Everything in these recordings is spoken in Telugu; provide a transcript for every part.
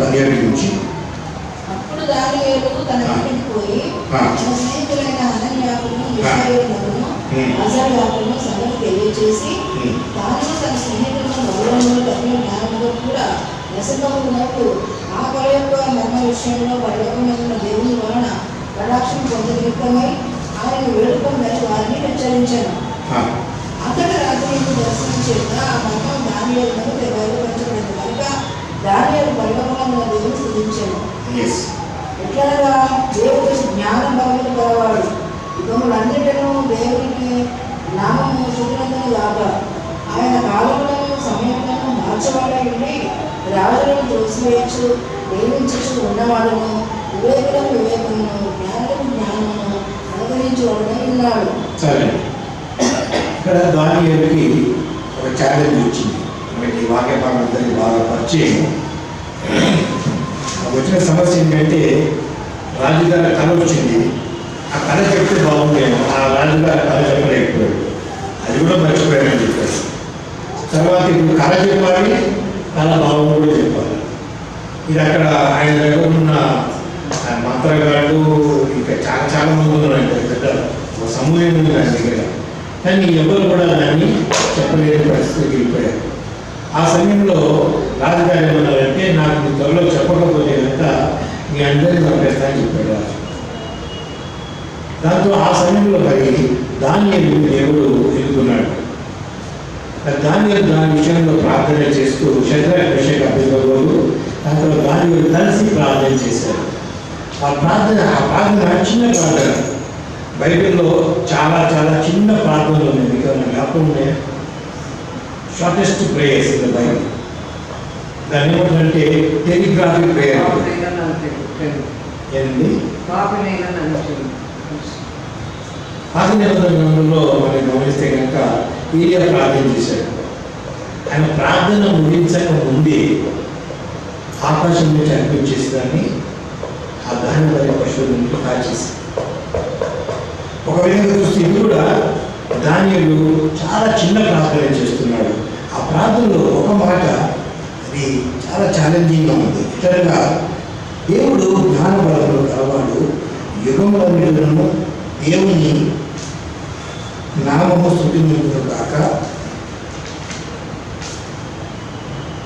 పర్యటించి అప్పుడు దానియేలు తన ఇంటికి పోయి తన స్నేహితులైన హనన్యాకును మిషాయేలును అజర్యాకును సంగతి తెలియచేసి తాను తన స్నేహితులను గౌరవంలో తగిన జ్ఞానంలో కూడా నశింపకున్నట్టు ఆ కొల యొక్క మర్మ విషయంలో పరలోకమైన దేవుని వలన కటాక్షం పొందనిమిత్తమై ఆయన వేడుకొందని వారిని హెచ్చరించాను. అతడు రాత్రి దర్శనం చేత ఆ మర్మం దానియేలునకు బయలుపరచబడింది కనుక దానియేలు పరలోకమైన దేవుని స్తుతించాను. ఎట్లనగా దేవుడు జ్ఞాన బలములు గలవాడు, యుగములన్నిటిను దేవునికి నామము స్తుతినందును గాక. ఆయన కాలములను సమయములను మార్చబడి ఉండి రాజులను త్రోసివేయచ్చు ప్రేమించచ్చు ఉన్నవాడును, వివేకులకు వివేకమును, జ్ఞానులకు జ్ఞానమును అనుగ్రహించువాడునై ఉన్నాడు. సరే, ఇక్కడ దానియేలుకి ఒక ఛాలెంజ్ వచ్చింది. మనకి వాక్య భాగందరికీ బాగా పరిచయం. వచ్చిన సమస్య ఏంటంటే రాజుగారి కళ వచ్చింది. ఆ కళ చెప్తే బాగుండేమో, ఆ రాజుగారి కళ చెప్పలేకపోయాడు. అది కూడా మర్చిపోయాడని చెప్పారు. తర్వాత ఇప్పుడు కళ చెప్పాలి, కళ బాగుంది కూడా చెప్పాలి. ఇది అక్కడ ఆయన దగ్గర ఉన్న మంత్రగాడు ఇంకా చాలా చాలా మంది ఉన్నారంటే పెద్ద సమూహం ఉంది ఆయన దగ్గర. కానీ ఎవరు కూడా దాన్ని చెప్పలేని పరిస్థితికి వెళ్ళిపోయారు. ఆ సమయంలో రాజుగారు ఏమన్నారంటే, నాకు మీ త్వరలో చెప్పకపోతే కనుక మీ అందరినీ చంపేస్తానని చెప్పాడు రాజు. దాంతో ఆ సమయంలో మరి దానియేలు దేవుడు ఎదుగుతున్నాడు. దానియేలు దాని విషయంలో ప్రార్థన చేస్తూ శద్రక్ మేషక్ అబేద్నెగోలు దాంతో దానియేలు కలిసి ప్రార్థన చేశారు. ఆ ప్రార్థన చిన్న ప్రార్థన. బైబిల్లో చాలా చాలా చిన్న ప్రార్థనలు ఉన్నాయి. మీకు జ్ఞాపకం ఉన్నాయి? Shortest prayers in the Bible. దాని ఏమిటంటే టెలిగ్రాఫిక్ ప్రేయర్. ఏంటి? పాత నిబంధనలో మనం గమనిస్తే కనుక ఏలియా ప్రార్థన చేశాడు. ఆయన ప్రార్థన ముగించక ముందే ఆకాశం నుంచి అనిపించేసేదాన్ని ఆ దాని వారి పశువులను కాల్చేశాడు. ఒక విధంగా చూస్తే ఇది కూడా దానియేలు చాలా చిన్న ప్రార్థన చేస్తున్నాడు. ఆ ప్రార్థనలో ఒక మాట అది చాలా ఛాలెంజింగ్గా ఉంది. ఇతరంగా దేవుడు జ్ఞాన బలంలో కలవాడు, యుగములన్నిటిను దేవుని నామము స్తుతించును కాక.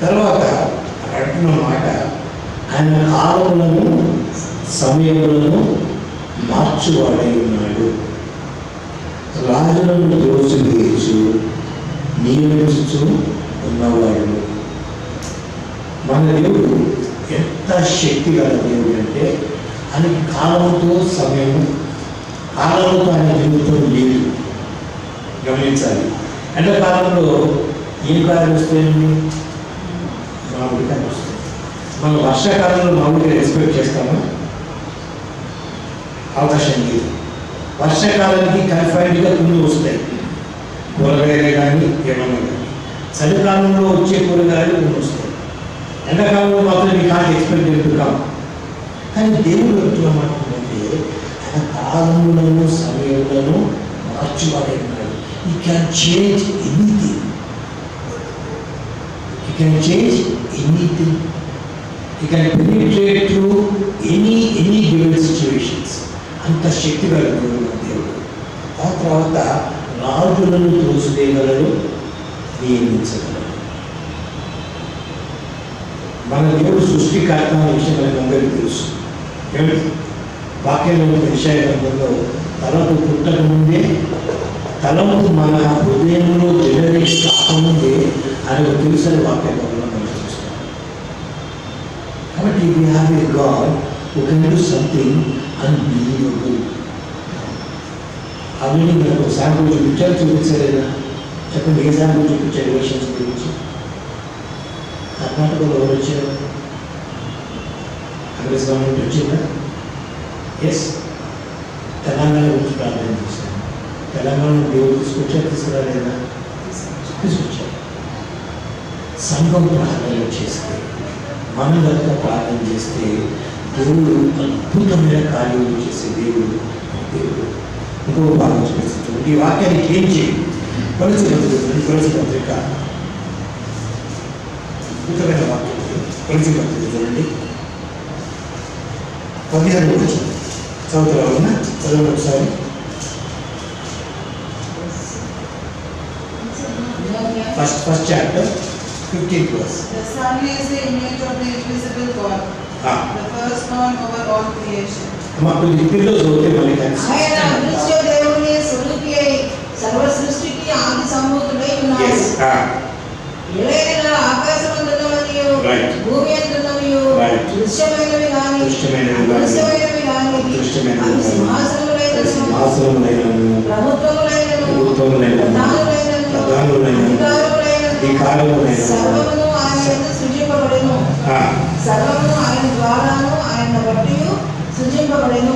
తర్వాత అంటున్న మాట, ఆయన కాలములను సమయములను మార్చువాడై ఉన్నాడు, రాజులను త్రోసివేయచ్చు నియమిస్తూ ఉన్నవాడు. మన దేవుడు ఎంత శక్తి గల దేవుడు అంటే, ఆయన కాలంతో సమయము, కాలంతో ఆయన జీవితం లేదు. గమనించాలి. ఎండాకాలంలో ఏం కాలం వస్తాయండి? మామిడికాయలు వస్తాయి. మనం వర్షాకాలంలో మామిడికాయలు ఎక్స్పెక్ట్ చేస్తామా? అవకాశం లేదు. వర్షాకాలానికి కన్ఫైన్డ్గా కొన్ని వస్తాయి, కూరగాయలు కానీ ఏమన్నా కానీ. చలికాలంలో వచ్చే కూరగాయలు కొన్ని వస్తాయి. ఎండాకాలంలో మాత్రం మీ కాదు ఎక్స్పెక్ట్ చేస్తున్నాం. కానీ దేవుడు ఎట్లమంటుందంటే, ఆయన కాలములను సమయములను మార్చువాడే ఉన్నాడు. He can change anything. He can change anything. He can penetrate through any given situations. అంత శక్తి కలిగిన దేవుడు. ఆ తర్వాత రాజులను త్రోసివేయగలడు, నియమించగలడు. మన దేవుడు సృష్టికర్త అనే విషయం మనకు అందరికీ తెలుసు. వాక్యంలో విషయంలో తలకు పుట్టక ముందే, తలకు మన హృదయంలో జనరేట్ కాకముందే ఆయన తెలుసని వాక్యంలో మనం చూస్తాం. కాబట్టి we have a God who can do something unbelievable. అవన్నీ మనకు శాంపుల్ చూపించలేదా? చెప్పండి, ఏ శాంపుల్ చూపించారు ఎలక్షన్స్ గురించి? కర్ణాటకలో ఎవరు వచ్చారు? కాంగ్రెస్ గవర్నమెంట్ వచ్చిందా? ఎస్. తెలంగాణ గురించి ప్రార్థన చేశారు. తెలంగాణ దేవుడు తీసుకురాలేదా? తీసుకొచ్చారు. సంఘం ప్రార్థన చేస్తే, మనలంతా ప్రార్థన చేస్తే దేవుడు అద్భుతమైన కార్యాలు చేసే దేవుడు. ఇంకో బాగా చూపిస్తుంది. ఈ వాక్యానికి ఏం చేయి కొలసి పత్రిక అద్భుతమైన వాక్యం. కొలసి పత్రిక చూడండి 15 వచ్చి చదువుతారా ఉన్నా చదవండి ఒకసారి. First chapter, 15th verse. The Son is the image of the invisible God, the firstborn over all creation. మాకు లిపిలో చదివితే మనకి ఆయన అదృశ్య దేవుని స్వరూపి అయి సర్వ సృష్టికి ఆది సంభూతుడై ఉన్నాడు. ఏలైనా ఆకాశమందున్నవనియు భూమి అందున్నవియు దృశ్యమైనవి గాని అదృశ్యమైనవి గాని అవి సింహాసనములైనను ప్రభుత్వములైనను ప్రధానులైనను అధికారములైనను సర్వమును ఆయన యందు సృజింపబడెను. సర్వమును ఆయన ద్వారాను ఆయన బట్టి సృజింపబడెను.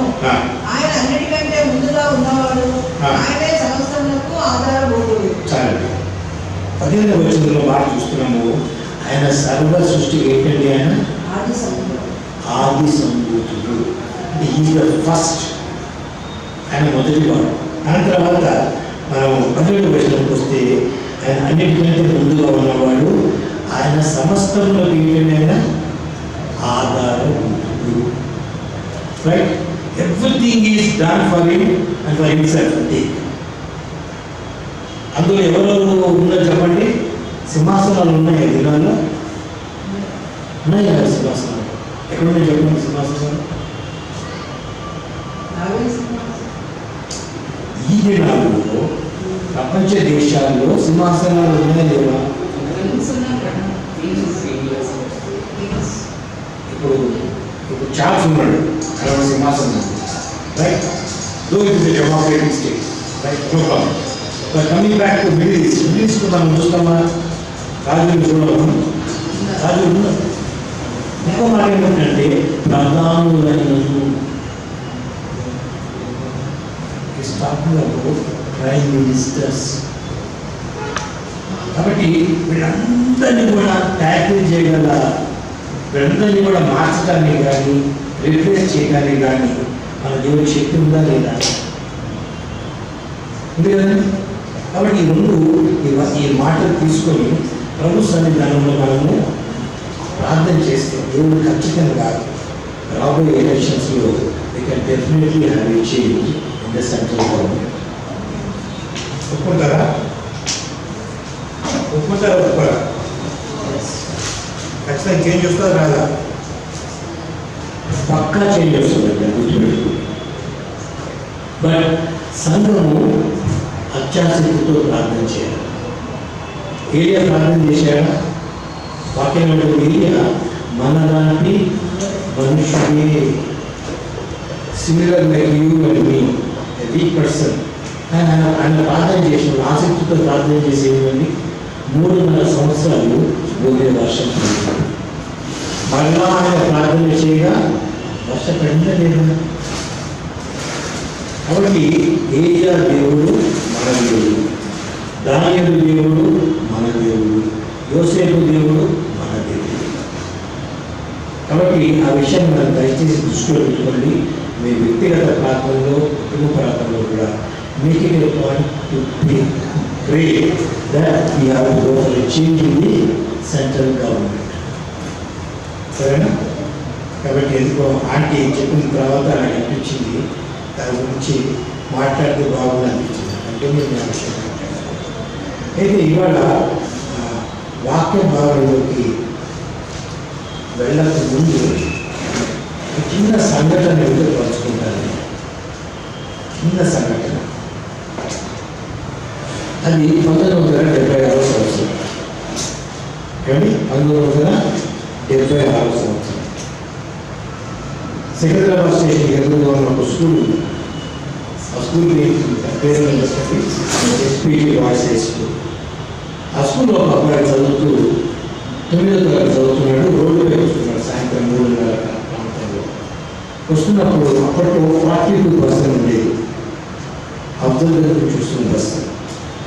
ఆయన అన్నిటికంటే ముందుగా ఉన్నవాడు, ఆయనే సమస్తమునకు ఆధారభూతుడు. 15వ వచనంలో మాట చూస్తున్నాము. ఆయన సర్వ సృష్టికి ఏంటండి? ఆయన ఆది సంభూతుడు. Is the first. ఆయన మొదటివాడు. దాని తర్వాత మనం 12వ వచనంకి వస్తే ఆయన అన్నిటికంటే ముందుగా ఉన్నవాడు, ఆయన సమస్తములకు ఏంటండి? ఆయన ఆధారభూతుడు. Right? Everything is done for him and for himself. అందులో ఎవరెవరు ఉన్నది చెప్పండి. సింహాసనాలు ఉన్నాయి దినాల్లో, ఉన్నాయి కదా సింహాసనాలు. ఎక్కడున్నాయి చెప్పండి సింహాసనాలు? ఈ దినాల్లో ప్రపంచ దేశాల్లో సింహాసనాలు ఉన్నాయి లేవా? ఇప్పుడు చార్ల్స్ ఉన్నాడు, అక్కడ సింహాసనం. Right? Though it is a democratic state. Right? No problem. But coming back to Middle East మనం చూస్తామా? రాజులు చూడము. రాజులు ఉన్నారు. ఇంకో మాట ఏమిటంటే ప్రధానులైనను. Prime ministers. కాబట్టి వీళ్ళందరినీ కూడా ట్యాకిల్ చేయగల, వీళ్ళందరినీ కూడా మార్చడానికి కానీ రిప్లేస్ చేయడానికి కానీ మన దేవుడి శక్తి ఉందా లేదా? ఉంది కదండి. కాబట్టి ఈ రెండు ఈ మాటలు తీసుకొని ప్రభు సన్నిధానంలో మనము ప్రార్థన చేస్తే దేవుడు ఖచ్చితంగా రాబోయే ఎలక్షన్స్లో we can definitely have a change in the central government. ఒప్పుకుంటారా? ఒప్పుకోరా? ఖచ్చితంగా చేంజ్ వస్తుందా రాదా? పక్కా చేంజ్ వస్తుంది. బట్ సంఘము అత్యాశక్తితో ప్రార్థన చేయాలి. ఏలియా ప్రార్థన చేశాడా? వాక్యం ఏలియా మనలాంటి మనుషుడే, similar like you and me, weak person. ఆయన ప్రార్థన చేసిన ఆసక్తితో ప్రార్థన చేసేవాడిని 3.5 సంవత్సరాలు భూమి వర్షం పడింది. మళ్ళా ఆయన ప్రార్థన చేయగా వర్షం పడిందా లేదా? కాబట్టి ఏలియా దేవుడు మన దేవుడు, దానియేలు దేవుడు మన దేవుడు, యోసేపు దేవుడు మన దేవుడు. కాబట్టి ఆ విషయాన్ని మనం దయచేసి దృష్టిలో పెట్టుకోండి. మీ వ్యక్తిగత ప్రాంతంలో, కుటుంబ ప్రాంతంలో కూడా make it a point to pray that we have to go for a change in the central government. సరేనా? కాబట్టి ఎందుకో ఆంటీ చెప్పిన తర్వాత నాకు అనిపించింది, దాని గురించి మాట్లాడితే బాగుంది అనిపించింది. అంటే నేను ఆ విషయం మాట్లాడాను. అయితే ఇవాళ వాక్య భాగంలోకి వెళ్ళక ముందు చిన్న సంఘటన ఏదో పంచుకుంటాను. చిన్న సంఘటన. అది 1976 సంవత్సరం. కానీ 1976 సంవత్సరం సికింద్రాబాద్ స్టేషన్ ఎదురుగా ఉన్న ఒక స్కూల్ ఉంది. ఆ స్కూల్ పేరు ఎస్పీటీ బాయ్స్ హై స్కూల్. ఆ స్కూల్లో ఒక అబ్బాయి చదువుతూ 9వ తరగతి చదువుతున్నాడు. రోడ్డుపై వస్తున్నాడు సాయంత్రం 3:30 ప్రాంతంలో. వస్తున్నప్పుడు అప్పట్లో 42 బస్సులు ఉండేది. అబ్దుల్ దగ్గర చూస్తున్న బస్సు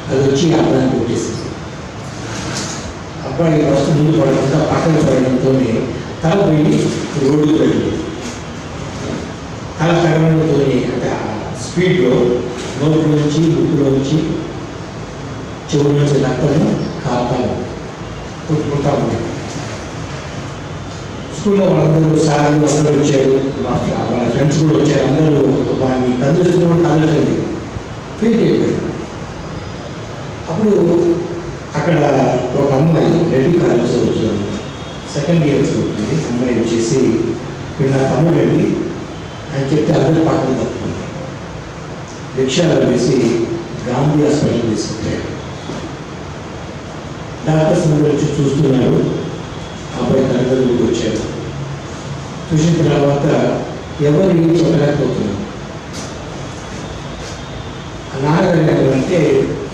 అది వచ్చి అబ్బాయిని కొట్టేసింది. అబ్బాయి బస్సు ముందు పడకుండా పక్కన పడడంతో తల పోయి రోడ్డు వెళ్ళింది. తల తగడంతో అంటే స్పీడ్లో నోట్లోంచి ముక్కులోంచి చెవుల నుంచి రక్తము కాపాలు పుట్టుకుంటా ఉంది. స్కూల్లో వాళ్ళందరూ సార్లు అందరూ వచ్చారు, వాళ్ళ ఫ్రెండ్స్ కూడా వచ్చారు. అందరూ వాడిని కదులుతున్న కదలటండి ఫీల్ అయిపోయారు. అప్పుడు అక్కడ ఒక అమ్మాయి రెడ్డి కాలేజ్ వచ్చారు, సెకండ్ ఇయర్ చదువుతుంది. అమ్మాయి వచ్చేసి వీళ్ళు నా తమ్ముడు వెళ్ళి అని చెప్తే అందరూ పాటలు తప్పుకుంది. రిక్షాలో వేసి గాంధీ హాస్పిటల్ తీసుకుంటారు. డాక్టర్స్ అందరూ వచ్చి చూస్తున్నారు. అబ్బాయి తల్లిదండ్రులకు వచ్చారు. చూసిన తర్వాత ఎవరు ఏం చెప్పలేకపోతున్నారు. నాన్నగారు అంటే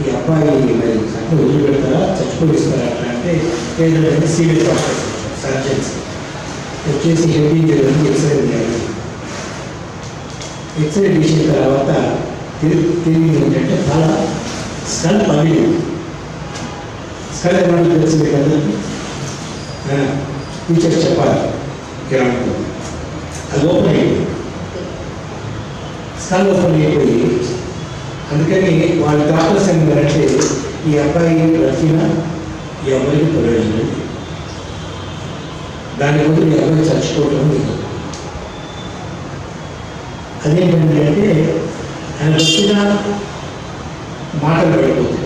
ఈ అబ్బాయి మరి అట్లా వదిలిపెడతారా, చచ్చిపోయిస్తారా అట్లా అంటే ఏదంటే సీరియస్ డాక్టర్స్ సర్జన్స్ వచ్చేసి హెవీ చేయడానికి ఎక్స్రే చేయాలి. ఎక్స్రే తీసిన తర్వాత తిరిగి ఏంటంటే తల స్కల్ పగిలి, స్కల్ ఏమన్నా తెలిసింది కదా, టీచర్స్ చెప్పాలి కిరాణంలో. అది ఓపెన్ అయిపోయింది, స్కల్ ఓపెన్ అయిపోయి. అందుకని వాళ్ళ డాక్టర్స్ ఏమంటారంటే ఈ అబ్బాయి బ్రతికినా ఈ అబ్బాయికి ప్రయోజనం, దాని బదులు ఈ అబ్బాయి చచ్చిపోవటం లేదు. అదేంటంటే అంటే ఆయన వచ్చిన మాటలు పడిపోతాయి,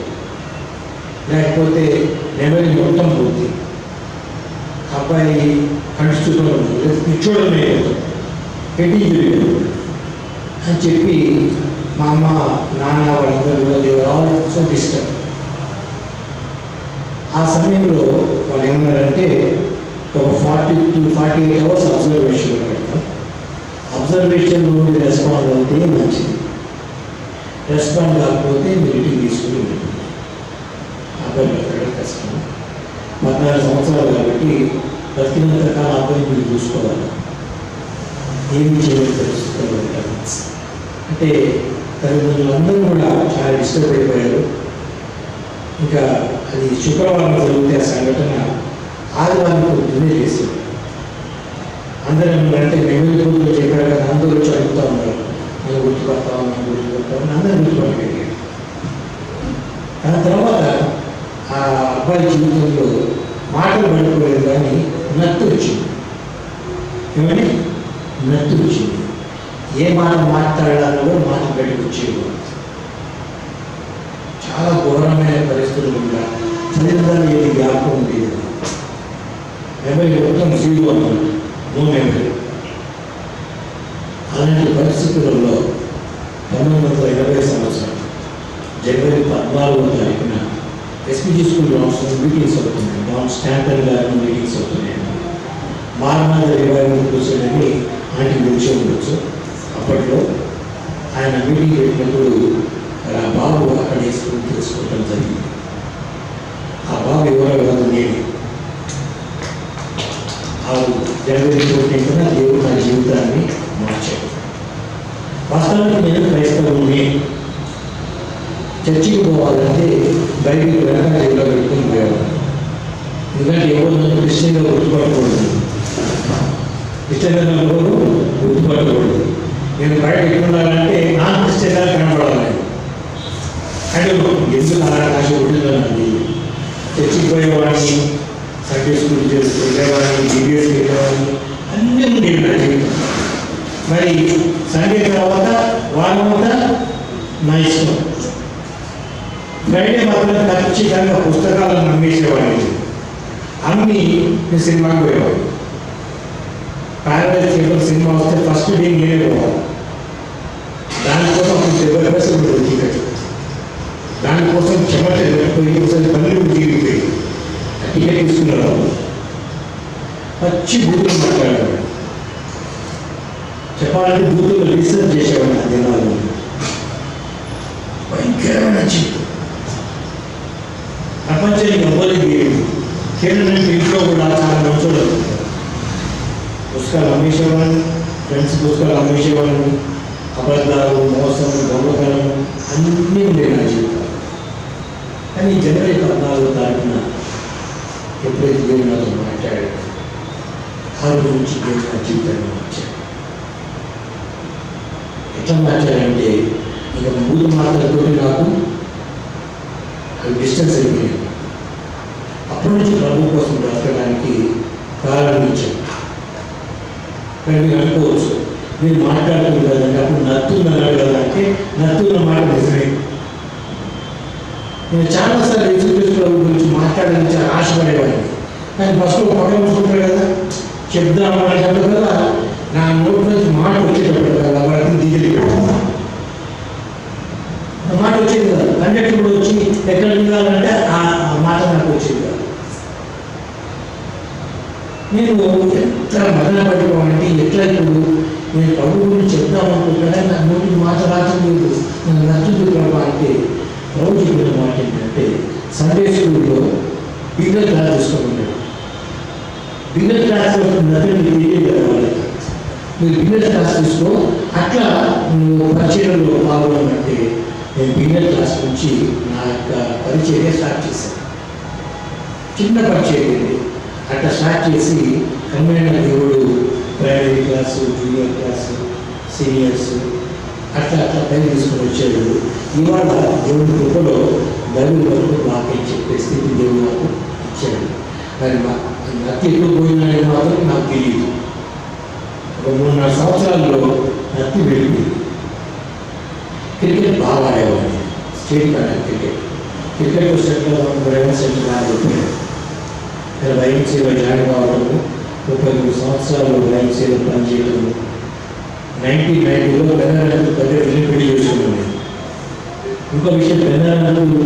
లేకపోతే మెమరీ మొత్తం పోతుంది. అబ్బాయి కన్స్టిట్యూట్లో కూర్చోవడం లేదు, పెట్టి అని చెప్పి మా అమ్మ నాన్న వాళ్ళందరూ కూడా ఆల్సో డిస్టర్బ్. ఆ సమయంలో వాళ్ళు ఏమన్నారంటే ఒక 40 to 48 hours అబ్జర్వేషన్ పెడతాం. అబ్జర్వేషన్ నుండి రెస్పాండ్ అవుతే మంచిది, రెస్పాండ్ కాకపోతే మీరు ఇంటికి తీసుకుని ఉంటుంది. అబ్బాయి బ్రతకడం కష్టం. 14 సంవత్సరాలు కాబట్టి బ్రతికినంత కాలం అబ్బాయి మీరు చూసుకోవాలి. ఏమి చేయడం తెలుసుకోవాలి అంటే తల్లిదండ్రులందరూ కూడా చాలా డిస్టర్బ్ అయిపోయారు. ఇంకా అది శుక్రవారం జరిగితే ఆ సంఘటన ఆదివారం పొద్దున్నే చేశారు. అందరూ ఏమంటే మెమరీ పూర్తులు చెప్పారు కదా, అందరూ వచ్చి అడుగుతూ ఉన్నారు, నేను గుర్తుపడతాను, నేను గుర్తుపడతాను, అందరూ గుర్తుపట్టగలిగారు. దాని తర్వాత ఆ అబ్బాయి జీవితంలో మాటలు పడిపోలేదు, కానీ నత్తు వచ్చింది. ఏమని నత్తు వచ్చింది. ఏ మాట మాట్లాడాలో మాట బయటకు వచ్చేది. చాలా ఘోరమైన పరిస్థితులు కూడా చదివిందని ఏది జ్ఞాపకం ఉండేది. మెమరీ మొత్తం జీరో అన్నమాట, నో మెమరీ. అలాంటి పరిస్థితులలో 1920 సంవత్సరం జనవరి 14వ తారీఖున ఎస్పీజీ స్కూల్ మీటింగ్స్ అవుతున్నాయి. డాన్ స్టాంటన్ గారి మీటింగ్స్ అవుతున్నాయి. మారనాథ రివైవల్ కూర్చొని ఆయనకి తెలిసి ఉండొచ్చు. అప్పట్లో ఆయన మీటింగ్ పెట్టినప్పుడు ఆ బాబు అక్కడ స్కూల్ తెలుసుకోవడం జరిగింది. ఆ బాబు ఎవరో కాదు, నేను. ఆ జనవరి 14న దేవుడు నా జీవితాన్ని మార్చాడు. వాస్తవానికి నేను క్రైస్తవుని. చర్చికి పోవాలంటే బైబిల్ వెనక దేవులో పెట్టుకుని పోయేవాడు. ఎందుకంటే ఎవరు నన్ను క్రిస్టియన్గా గుర్తుపట్టకూడదు, క్రిస్టియన్గా గుర్తుపట్టకూడదు. నేను బయట ఎట్లుండాలంటే నా క్రిస్టియన్గా కనపడాలి. అంటే ఎందుకు అలా ఆశ ఉంటుందండి. చర్చికి పోయేవాడిని, సండే స్కూల్ వెళ్ళేవాడిని, జీబీఎస్ వెళ్ళేవాడిని, అన్నీ ఉండేవి నా జీవితం. మరి సండే తర్వాత వారం అంతా నా ఇష్టం. ఫ్రైడే మాత్రం ఖచ్చితంగా పుస్తకాలను అమ్మేసేవాడిని. అమ్మి నేను సినిమాకి పోయేవాడిని. ప్యారడైజ్ థియేటర్ సినిమా వస్తే ఫస్ట్ డే నేనే పోవాలి. దానికోసం అప్పుడు 70 పైసలు ఉంటుంది టికెట్. దానికోసం చెమట ఒకసారి పనులు తీరిపోయి టికెట్ తీసుకున్నారు. పచ్చి బూతులు మాట్లాడేవాడు. చెప్పాలంటే బూతులు రీసెర్చ్ చేసేవాడు. ఆ దినాలు భయంకరమైన చిత్తు. ప్రపంచానికి ఎవరికి కేంద్రం ఇంట్లో కూడా చాలా మంచోళ్ళు. పుస్తకాలు అమ్మేసేవాడిని, ఫ్రెండ్స్ పుస్తకాలు అమ్మేసేవాడిని, అబద్ధాలు, మోసం, దొంగతనం అన్నీ ఉండేవి నా జీవితం. కానీ జనవరి 14వ తారీఖున ఎప్పుడైతే దేవుడు నాతో మాట్లాడాడు, ఆ రోజు నుంచి దేవుడు నా జీవితాన్ని మార్చాడు. ఎట్లా మార్చాడంటే ఇక 3 మాటలతో నాకు అది డిస్టెన్స్ అయిపోయింది. అప్పటి నుంచి ప్రభు కోసం బ్రతకడానికి ప్రారంభించాను. కానీ మీరు అనుకోవచ్చు, మీరు మాట్లాడుతుంది కదండి, అప్పుడు నత్తున్నాడు కదా అంటే నత్తున్న మాట నిజమే. నేను చాలాసార్లు యేసుక్రీస్తు ప్రభు గురించి మాట్లాడడానికి చాలా ఆశపడేవాడిని. కానీ ఫస్ట్ పక్కన చూసుకుంటాడు కదా, చెప్దాం అనేటప్పుడు కదా నా నోటి నుంచి మాట వచ్చేటప్పుడు కదా వాటిని దిగిలి మాట వచ్చేది కాదు. కండక్టర్ కూడా వచ్చి ఎక్కడ దిగాలంటే ఆ మాట నాకు వచ్చేది కాదు. నేను ఎంత మదన పడిపోవాలంటే ఎట్లా ఇప్పుడు నేను ప్రభు గురించి చెప్దామనుకుంటున్నా నా నోటికి మాట రావట్లేదు, నాకు నచ్చుతుంది ప్రభు అంటే ప్రభు చెప్పిన మాట ఏంటంటే సండే స్కూల్లో బిగ్గర్ క్లాస్ తీసుకోమన్నాడు. బిగ్గర్ క్లాస్ నచ్చని తెలియదు కదా వాళ్ళకి, మీరు బిగ్గర్ క్లాస్ తీసుకో, అట్లా నువ్వు పరిచయంలో పాల్గొనంటే నేను బిగ్గర్ క్లాస్ నుంచి నా యొక్క పరిచర్య స్టార్ట్ చేశాను. చిన్న పరిచయం అట్లా స్టార్ట్ చేసి క్రమేణ దేవుడు primary class, junior class, seniors అట్లా అట్లా పైన తీసుకొని వచ్చాడు. ఇవాళ దేవుడి కృపలో బైబిల్ వరకు వాక్యం చెప్పే స్థితి దేవుడు నాకు ఇచ్చాడు. మరి నత్తి ఎప్పుడు పోయిందనేది మాత్రం నాకు తెలియదు. ఒక 3-4 సంవత్సరాల్లో నత్తి వెళ్ళింది. క్రికెట్ బాగా ఆడేవాడిని, స్టేట్ క్రికెట్ సెంటర్ సెంటర్ ఆడిపోయాడు. ఇక్కడ వైఎంసీలో జాయిన్ కావడము, 33 సంవత్సరాలు వైఎంసీలో పనిచేయడము. 1990లో పెద్దలకు పెళ్లి చేసుకున్నాను. ఇంకో విషయం, పెద్దలకు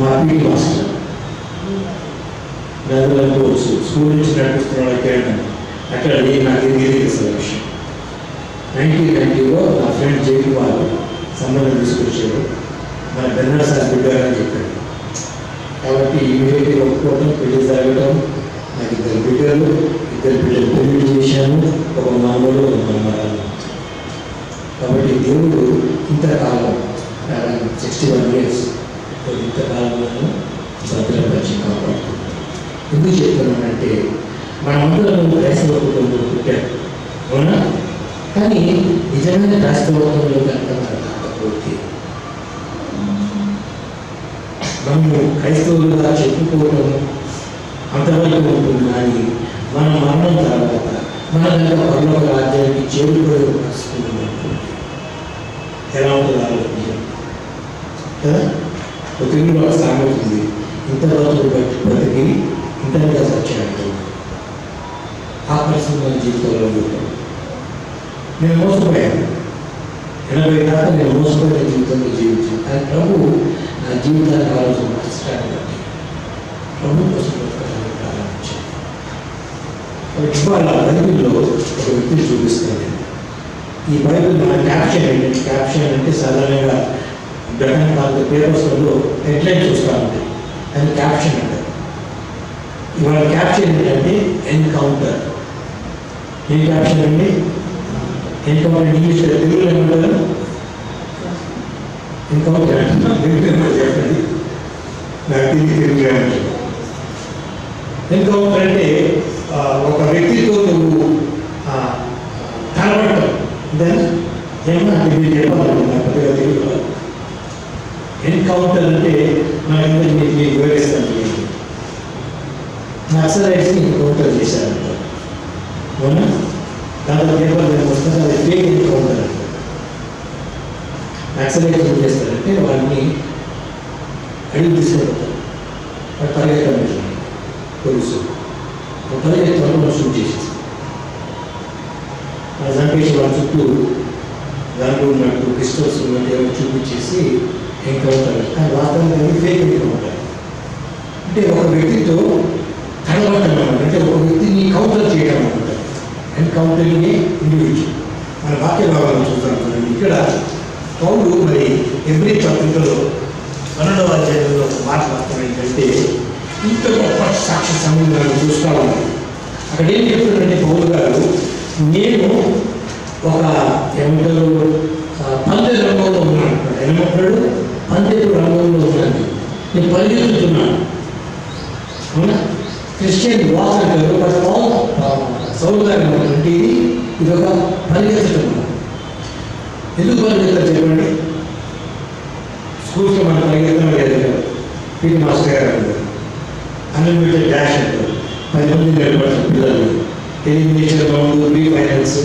మా పీటీ మాస్టర్ పెద్దలకు స్కూల్ నుంచి నడిపిస్తున్న వాళ్ళకి అక్కడ నాకు తెలియదు అసలు విషయం. 1990లో నా ఫ్రెండ్ జేపీ వాళ్ళు సంబంధం తీసుకొచ్చాడు. మన బెన్నర్ సార్ బిడ్డారని చెప్పాడు. కాబట్టి ఇమీడియట్గా ఒప్పుకోవడం, పెళ్లి జరగడం, నాకు 2 బిడ్డలు పెళ్లి చేశాను, ఒక మామూలు మనమరాలు. కాబట్టి దేవుడు ఇంతకాలం 61 years ఇంతకాలంలో భద్రపరిచి కాపాడుతుంది. ఎందుకు చెప్తున్నానంటే మనమందరం క్రైస్తవ కుటుంబంలో పుట్టారు, అవునా? కానీ నిజమైన క్రైస్తవంలో కనుక కాకపోతే మనము క్రైస్తవులుగా చెప్పుకోవడం అంతవరకు ఉంటుంది. కానీ మన మరణం తర్వాత మన దగ్గర పరలోక రాజ్యానికి చేరుకోవడం వస్తుంది అనుకుంటే ఎలా ఉంటుంది ఆలోచించాలి కదా. ఒక తెలుగులో సామెత ఉంది, ఇంతవరకు బతికి ఇంతగా సత్యాలు. ఆ పరిస్థితి మన జీవితంలో ఉంటాం. నేను మోసపోయాను, 80 దాకా నేను మోసపోయిన జీవితంలో జీవించాను. కానీ ప్రభు నా జీవితానికి ఆలోచన మార్చడానికి బట్టి ప్రభు కోసం బ్రతకడానికి ప్రారంభించాను. ఇవాళ బైబిల్లో ఒక వ్యక్తిని చూపిస్తాను నేను. ఈ బైబిల్ మన క్యాప్షన్ ఏంటంటే, క్యాప్షన్ అంటే సాధారణంగా బ్రహ్మ కాదు పేపర్స్లో హెడ్లైన్ చూస్తూ ఉంటాయి, అది క్యాప్షన్ అంటారు. ఇవాళ క్యాప్షన్ ఏంటంటే ఎన్కౌంటర్. ఏ క్యాప్షన్ అండి? ఎన్కౌంటర్ ఇంగ్లీష్లో, తెలుగులో ఏమంటారు? ఎన్కౌంటర్ చెప్పండి, నాకు తెలుగుగా అంటారు. ఎన్కౌంటర్ అంటే ఒక వ్యక్తితో నువ్వు కలవటం. దాన్ని ఏమన్నా మీరు చెప్పాలండి, నాకు కొద్దిగా తెలుగులో. ఎన్కౌంటర్ అంటే మనకి మీకు వివరిస్తాను. నక్సలైట్స్ని ఎన్కౌంటర్ చేశారంట, అవునా? దాంట్లో పేపర్ వస్తుంది, అది ఫేక్ ఎన్కౌంటర్ అంట. నక్సలైట్స్ ఏం చేస్తారంటే వాళ్ళని అడిగి తీసుకెళ్తారు, వాళ్ళు పరిగెత్తారు, పోలీసు పరిగెత్తారు, షూట్ చేసేస్తారు. ఆ చంపేసి వాళ్ళ చుట్టూ దాంట్లో ఉన్నట్టు పిస్టల్స్ ఉన్నట్టు ఎవరు చూపించేసి ఎన్కౌంటర్. కానీ వాస్తవంగా ఫేక్ ఎన్కౌంటర్ అంటే ఒక వ్యక్తితో కలవటం అన్నమాట. అంటే ఒక వ్యక్తిని కౌంటర్ చేయడం అనమాట. Encountering individual. మన వాక్య భాగాలను చూద్దాం. ఇక్కడ పౌలు మరి ఎబ్రీ పత్రికలో 12వ అధ్యాయంలో ఒక మాట వాస్తవం ఏంటంటే, ఇంత గొప్ప సాక్షి సమూహాలను చూస్తూ ఉన్నాం. అక్కడ ఏం చెప్తున్నాడంటే పౌలు గారు, నేను ఒక ఏమంటారు పందె రంగంలో ఉన్నాను. ఏమంటాడు? పందెపు రంగంలో ఉన్నాను, నేను పరిగెత్తుతున్నాను, అవునా? క్రిస్టియన్ వాక్ అంటారు. బట్ సౌలు గారు ఏమంటారంటే ఇది ఒక పరిగెత్తడం. ఎందుకు పరిగెత్తారు చెప్పండి? స్కూల్స్లో మనం పరిగెత్తడం లేదు కదా, పీటీ మాస్టర్ గారు అంటారు, అన్లిమిటెడ్ డాష్ అంటారు, 10 మంది నిలబడతారు పిల్లలు, ఎలిమినేషన్ రౌండ్, ప్రీ ఫైనల్స్,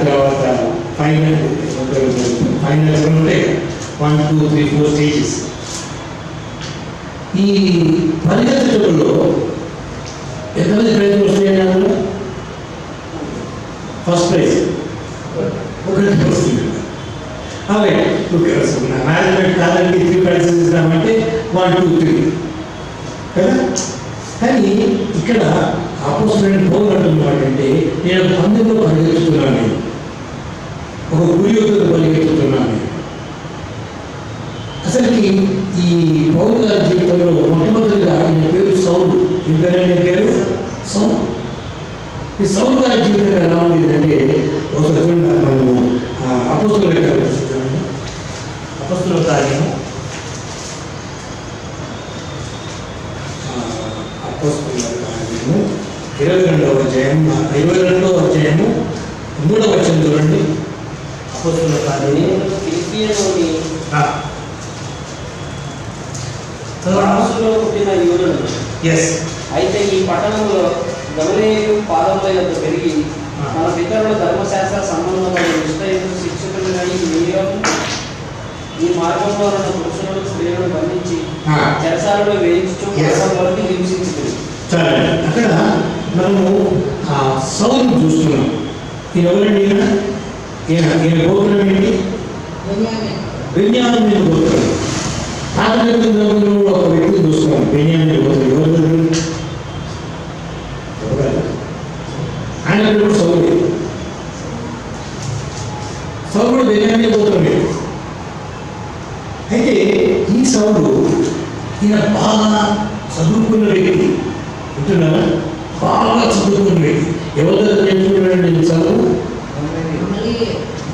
తర్వాత ఫైనల్స్ ఉంటాయి 1, 2, 3, 4 స్టేజెస్. ఈ పరిగెత్తడంలో ఎంతమంది ప్రైజ్లు వస్తాయని అందులో ఫస్ట్ ప్రైజ్ ఒకరికి వస్తుంది. అలాగే ఒకరికి వస్తుంది. మేనేజ్మెంట్ కాదండి 3 ప్రైజెస్ ఇస్తామంటే 1, 2, 3 కదా. కానీ ఇక్కడ అపోస్తలుడైన పౌలు అంటున్నమాట అంటే నేను పందెంలో పరిగెత్తుతున్నాను, నేను ఒక గురి యొక్క పరిగెత్తుతున్నాను. అసలుకి ఈ పౌలు గారి జీవితంలో మొట్టమొదటిగా ఆయన పేరు సౌలు. ఇంకనే పేరు సౌలు. ఈ సౌలు గారి జీవితం ఎలా ఉండేదంటే ఒకసారి మనము అపోస్తలుల కార్యము, అపోస్తలుల కార్యము 22వ అధ్యాయం 3వ వచనం చూడండి. అపోస్తలుల కార్యము పుట్టిన యూదుడు. అయితే ఈ పట్టణంలో గమలీయేలు పాదముల యొద్ద పెరిగి మన పితరుల ధర్మశాస్త్ర సంబంధమైన నిష్ఠయులు శిక్షకులని నియమం ఈ మార్గంలో ఉన్న పురుషులను స్త్రీలను బంధించి చెరసాలలో వేయించు వరకు హింసించుతుంది. అక్కడ మనము సౌలు చూస్తున్నాం. ఈయన ఎవరండి? ఈయన గోత్రం ఏంటి? బెన్యామీను గోత్రం. పాత నిబంధనలో ఒక వ్యక్తిని చూస్తున్నాం, బెన్యామీను గోత్రం. ఎవరు? ఆయన కూడా సౌలు. సౌలు బెన్యామీను గోత్రమే. అయితే ఈ సౌలు ఈయన బాగా చదువుకున్న వ్యక్తి. వింటున్నారా? బాగా చదువుకున్న వ్యక్తి. ఎవరి దగ్గర నేర్చుకున్నాడు చదువు?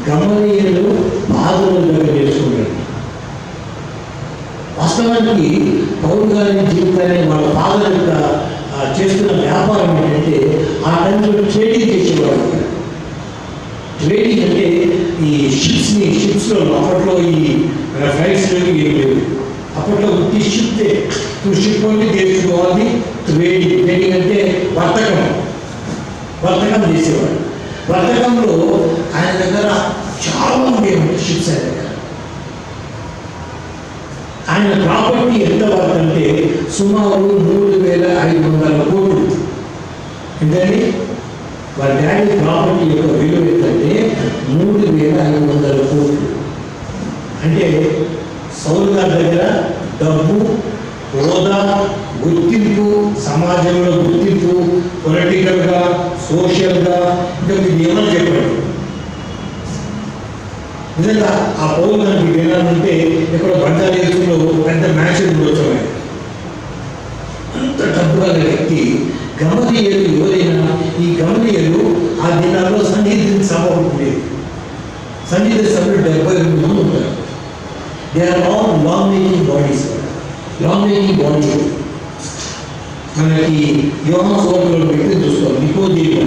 గమలీయేలు పాదముల దగ్గర నేర్చుకున్నాడు. వాస్తవానికి పౌలు గారి జీవితాన్ని వాళ్ళ ఫాదర్ యొక్క చేస్తున్న వ్యాపారం ఏంటంటే ఆ టైంలో ట్రేడింగ్ చేసేవాడు. ట్రేడింగ్ అంటే ఈ షిప్స్లో అప్పట్లో ఈ ఫ్లైట్స్లో ఏమి లేవు. అప్పట్లో ఈ షిప్ షిప్ అంటే చేసుకోవాలి. ట్రేడింగ్ అంటే వర్తకం చేసేవాడు. వర్తకంలో ఆయన దగ్గర చాలా ఉండేవి షిప్స్. ఆయన దగ్గర ఆయన ప్రాపర్టీ ఎంత వర్త్ అంటే సుమారు 3,500 కోట్లు. ఏంటండి వాళ్ళ డాడీ ప్రాపర్టీ యొక్క విలువ ఏంటంటే 3,500 కోట్లు. అంటే సౌలు గారి దగ్గర డబ్బు, హోదా, గుర్తింపు, సమాజంలో గుర్తింపు, పొలిటికల్గా, సోషల్గా, ఇంకా మీరు ఏమని చెప్పండి. నిజంగా ఆ పౌరు గారికి వినాలంటే ఎక్కడో బండారేసులో పెద్ద మ్యాచ్లు వచ్చాయి. అంత డబ్బు గల వ్యక్తి గమలీయేలు. ఎవరైనా ఈ గమలీయేలు ఆ దినాల్లో సన్నిహిత సభ ఉండేది. సన్నిహిత సభలు 72 మంది ఉంటారు. దే ఆర్ ఆల్ లాంగ్ మేకింగ్ బాడీస్. మనకి యోహాను సువార్తలో వ్యక్తి చూస్తాం, నికోదేము.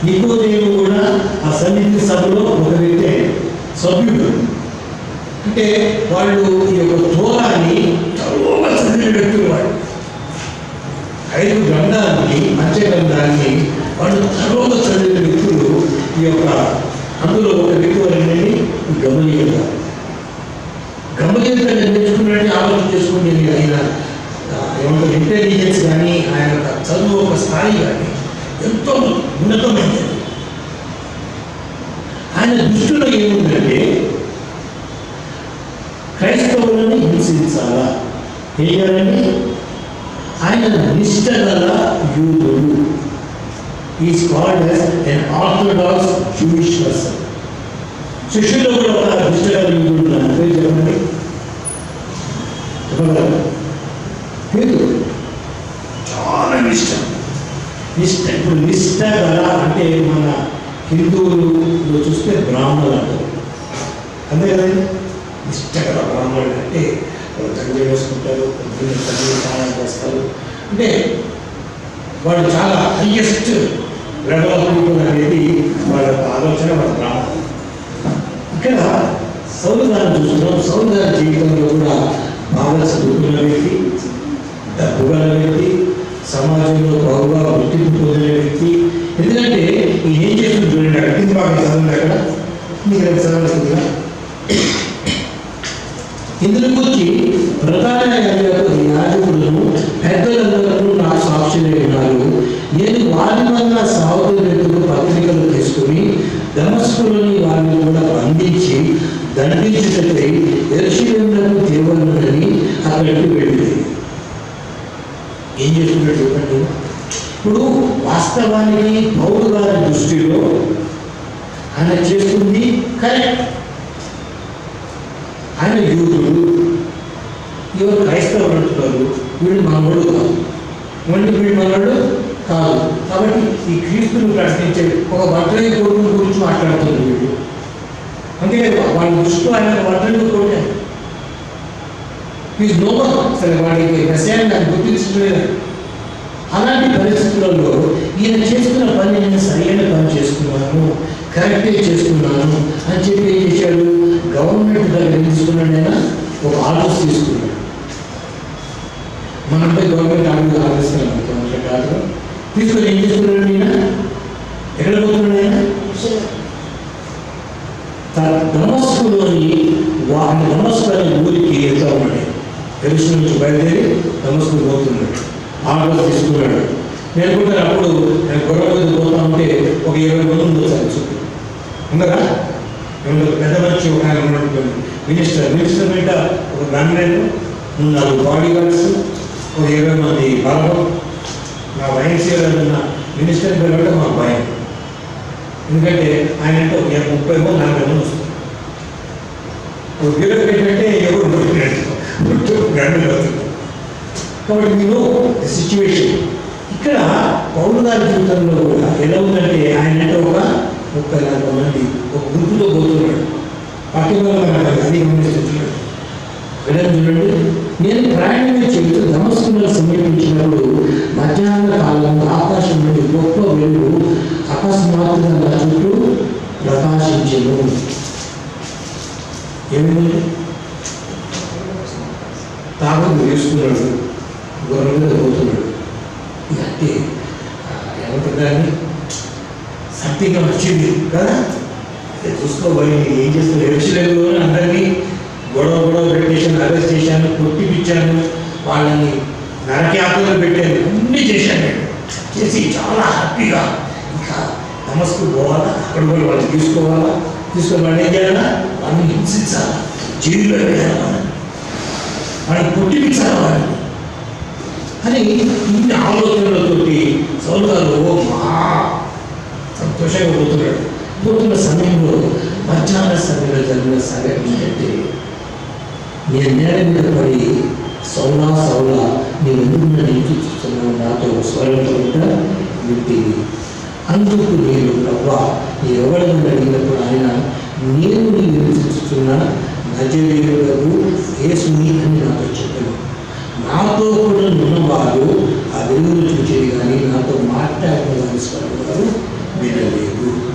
నికోదేము కూడా ఆ సన్నిహిత సభలో ఒక వ్యక్తి సభ్యుడు. అంటే వాళ్ళు ఈ యొక్క తోరాన్ని చాలా చదివిన వ్యక్తులు. వాళ్ళు 5 గ్రంథాన్ని, పంచగ్రంథాన్ని వాళ్ళు చాలా చదివిన వ్యక్తులు. ఈ యొక్క అందులో ఒక వ్యక్తి వాళ్ళని గమలీయేలు. గమలీయేలు నేర్చుకున్నట్టు ఆలోచన చేసుకుని ఆయన ఏమంటారు ఇంటెలిజెన్స్ కానీ ఆయన చదువు ఒక స్థాయి కానీ ఎంతో ఉన్నతమైనది. ఆయన దృష్టిలో ఏముందంటే క్రైస్తవులని హింసించాలా చేయాలని ఆయన నిష్ట గల యూదుడు. Is called as an orthodox Jewish person. శిష్యుల్లో కూడా ఒక నిష్ట గల యూదుడు పేరు చెప్పండి. పేరు చాలా నిష్ట. ఇప్పుడు నిష్ట గల అంటే మన హిందువులు చూస్తే బ్రాహ్మణులు అంటారు. అంతే కదండి. నిష్ట గల బ్రాహ్మణులు అంటే వాళ్ళు తండ్రి వేసుకుంటారు, తండ్రి స్నానం చేస్తారు. అంటే వాళ్ళు చాలా హైయెస్ట్ లెవెల్ ఆఫ్ పీపుల్ అనేది వాళ్ళ ఆలోచన, వాళ్ళ బ్రాహ్మణులు. ఇక్కడ సౌలు గారిని చూస్తున్నాం. సౌలు గారి జీవితంలో కూడా బాగా చదువుకున్న చదువుకున్న వ్యక్తి, డబ్బు గల వ్యక్తి, సమాజంలో బాగుగా గుర్తింపు పొందిన వ్యక్తి. ఎందుకంటే ఈ ఏం చేస్తుంది చూడండి, అక్కడ కింద బాగా చదవండి, అక్కడ మీకు చదవాల్సిందిగా. ఇందులో గురించి ప్రధాన యాజకులను పెద్దలందరూ నా సాక్షులై ఉన్నారు. నేను వారి వల్ల సహోదరులకు పత్రికలు తీసుకుని దమస్కులోని వారిని కూడా బంధించి దండించుటకై యెరూషలేమునకు తేవలనని అక్కడికి వెళ్ళింది. ఏం చేస్తున్నాడు చెప్పండి. ఇప్పుడు వాస్తవానికి పౌలు గారి దృష్టిలో ఆయన చేస్తుంది కరెక్ట్. ఆయన యూదుడు, ఎవరు క్రైస్తవులు అంటున్నారు, వీడు మనవాడు కాదు, వీడు మనవాడు కాదు. కాబట్టి ఈ క్రీస్తుని ప్రశ్నించే ఒక వర్తని కొడుకు గురించి మాట్లాడుతున్నారు వీడు. అంతేకాదు వాళ్ళ దృష్టిలో ఆయన వర్తని కొడుకు ఈ నోబల్, సరే వాడికి రసాయనం దాన్ని గుర్తించలేదు. అలాంటి పరిస్థితులలో ఈయన చేస్తున్న పని నేను సరైన పని చేస్తున్నాను, కరెక్టే చేస్తున్నాను అని చెప్పి ఏం చేశాడు, గవర్నమెంట్ దగ్గర తీసుకున్నాడు. ఆయన ఒక ఆర్డర్స్ తీసుకున్నాడు. మనంటే గవర్నమెంట్ ఆర్డర్ ఆర్డర్ తీసుకొని ఏం చేస్తున్నాడు ఈయన, ఎక్కడ పోతున్నాడు ఆయన, దమస్కులోని దమస్కు అనే ఊరికి వెళ్తా ఉన్నాడు. యెరూషలేము నుంచి బయలుదేరి దమస్కు పోతున్నాడు. ఆర్డర్ తీసుకున్నాడు. నేను కూడా అప్పుడు నేను గొడవ మీద పోతా ఉంటే ఒక 20 మంది వచ్చారు చుట్టూ. ఉండగా పెద్ద మనిషి ఒక ఆయన ఉన్నటువంటి మినిస్టర్ మీద ఒక గన్మెన్, 4 బాడీ గార్డ్స్, ఒక 20 మంది బలం. నా వైఎస్ఆర్ ఉన్న మినిస్టర్ పేరు అంటే మాకు భయం. ఎందుకంటే ఆయన అంటే 30 మంది 40 మంది వస్తారు. ఒక బ్యూరోక్రేట్ అంటే ఎవరు గన్మెన్ అవుతుంది. కాబట్టి మీరు సిచ్యువేషన్ ఇక్కడ పౌలు గారి జీవితంలో కూడా ఎలా ఉందంటే ఆయన అంటే ఒక 30-40 మంది ఒక గ్రూపులో పోతున్నాడు. పాఠ్యభాగం అది గమనిస్తున్నాడు. వెళ్ళని చూడండి. నేను ప్రయాణం చేస్తూ దమస్కులో సమీపించినప్పుడు మధ్యాహ్న కాలంలో ఆకాశం నుండి గొప్ప వెలుగు అకస్మాత్తుగా నా చుట్టూ ప్రకాశించెను. ఏమైంది, తాగుడు వేసుకున్నాడు, గొర్రె మీద పోతున్నాడు. అంటే ఏమంటారు దాన్ని, శక్తిగా వచ్చింది కదా, చూసుకోబోయి ఏం చేస్తారు. యెరూషలేములో అందరినీ గొడవ పెట్టేశాను, అరెస్ట్ చేశాను, కొట్టిపించాను, వాళ్ళని నరకయాత్రలు పెట్టాను, అన్నీ చేశాను. చేసి చాలా హ్యాపీగా ఇంకా దమస్కు పోవాలా, అక్కడ పోయి వాళ్ళు తీసుకొని వాళ్ళు ఏం చేయాలా, వాళ్ళని హింసించాలా, జైల్లో వేయాలా, వాళ్ళని కొట్టిపించాలా వాళ్ళని అని ఇన్ని ఆలోచనలతోటి సౌలు గారు మహా సంతోషంగా పోతున్న సమయంలో మధ్యాహ్న సమయంలో జరిగిన సంఘటన ఏంటంటే, నేను నేల మీద పడి సౌలా నేను ఎందుకు నన్ను చూస్తున్నావు, నాతో స్వరంతో వింటింది. అందుకు నేను ప్రభా నీ ఎవరిని అడిగినప్పుడు ఆయన నేను నీవు చూస్తున్న నజరేయుడగు యేసుని అని నాతో చెప్పాను. నాతో కూడా ఉన్నవారు ఆ వెలుగును చూసేది కానీ నాతో మాట్లాడిన వారి స్వరం వారు వినలేదు.